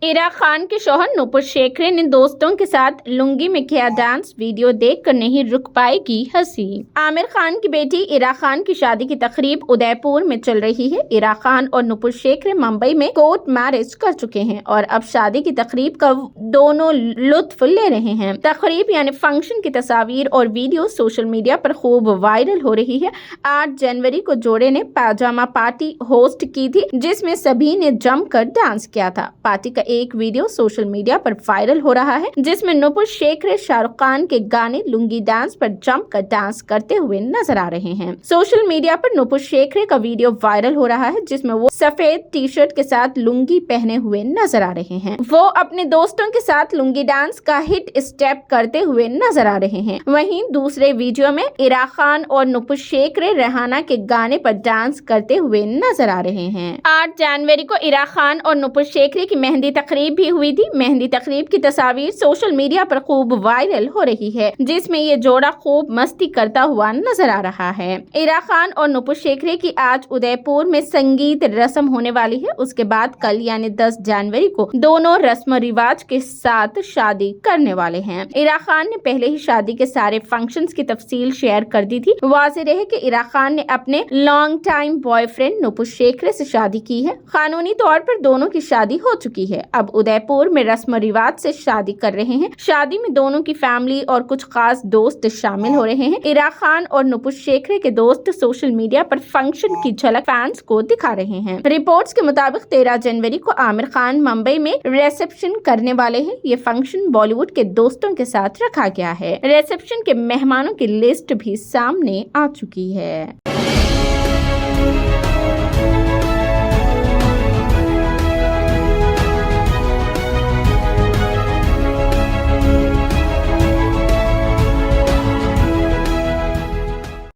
इरा खान के शौहर नूपुर शेखरे ने दोस्तों के साथ लुंगी में किया डांस, वीडियो देखकर नहीं रुक पाएगी हंसी। आमिर खान की बेटी इरा खान की शादी की तकरीब उदयपुर में चल रही है। इरा खान और नूपुर शेखरे मुंबई में कोर्ट मैरिज कर चुके हैं और अब शादी की तकरीब का दोनों लुत्फ ले रहे हैं। तकरीब यानी फंक्शन की तस्वीर और वीडियो सोशल मीडिया पर खूब वायरल हो रही है। 8 जनवरी को जोड़े ने पाजामा पार्टी होस्ट की थी, जिसमें सभी ने जमकर डांस किया था। पार्टी का एक वीडियो सोशल मीडिया पर वायरल हो रहा है, जिसमें नूपुर शेखरे शाहरुख खान के गाने लुंगी डांस पर जमकर डांस करते हुए नजर आ रहे हैं। सोशल मीडिया पर नूपुर शेखरे का वीडियो वायरल हो रहा है, जिसमें वो सफेद टी शर्ट के साथ लुंगी पहने हुए नजर आ रहे हैं। वो अपने दोस्तों के साथ लुंगी डांस का हिट स्टेप करते हुए नजर आ रहे हैं। वहीं दूसरे वीडियो में इरा खान और नूपुर शेखरे रेहाना के गाने पर डांस करते हुए नजर आ रहे हैं। 8 जनवरी को इरा खान और नूपुर शेखरे की मेहंदी तकरीब भी हुई थी। मेहंदी तकरीब की तस्वीर सोशल मीडिया पर खूब वायरल हो रही है, जिसमें ये जोड़ा खूब मस्ती करता हुआ नजर आ रहा है। इरा खान और नूपुर शेखरे की आज उदयपुर में संगीत रस्म होने वाली है। उसके बाद कल यानी 10 जनवरी को दोनों रस्म रिवाज के साथ शादी करने वाले हैं। इरा खान ने पहले ही शादी के सारे फंक्शंस की तफसील शेयर कर दी थी। वाज़ेह रहे कि इरा खान ने अपने लॉन्ग टाइम बॉयफ्रेंड नूपुर शेखरे से शादी की है। कानूनी तौर पर दोनों की शादी हो चुकी है। अब उदयपुर में रस्म रिवाज से शादी कर रहे हैं। शादी में दोनों की फैमिली और कुछ खास दोस्त शामिल हो रहे हैं। इरा खान और नूपुर शेखरे के दोस्त सोशल मीडिया पर फंक्शन की झलक फैंस को दिखा रहे हैं। रिपोर्ट्स के मुताबिक 13 जनवरी को आमिर खान मुंबई में रिसेप्शन करने वाले हैं। ये फंक्शन बॉलीवुड के दोस्तों के साथ रखा गया है। रिसेप्शन के मेहमानों की लिस्ट भी सामने आ चुकी है।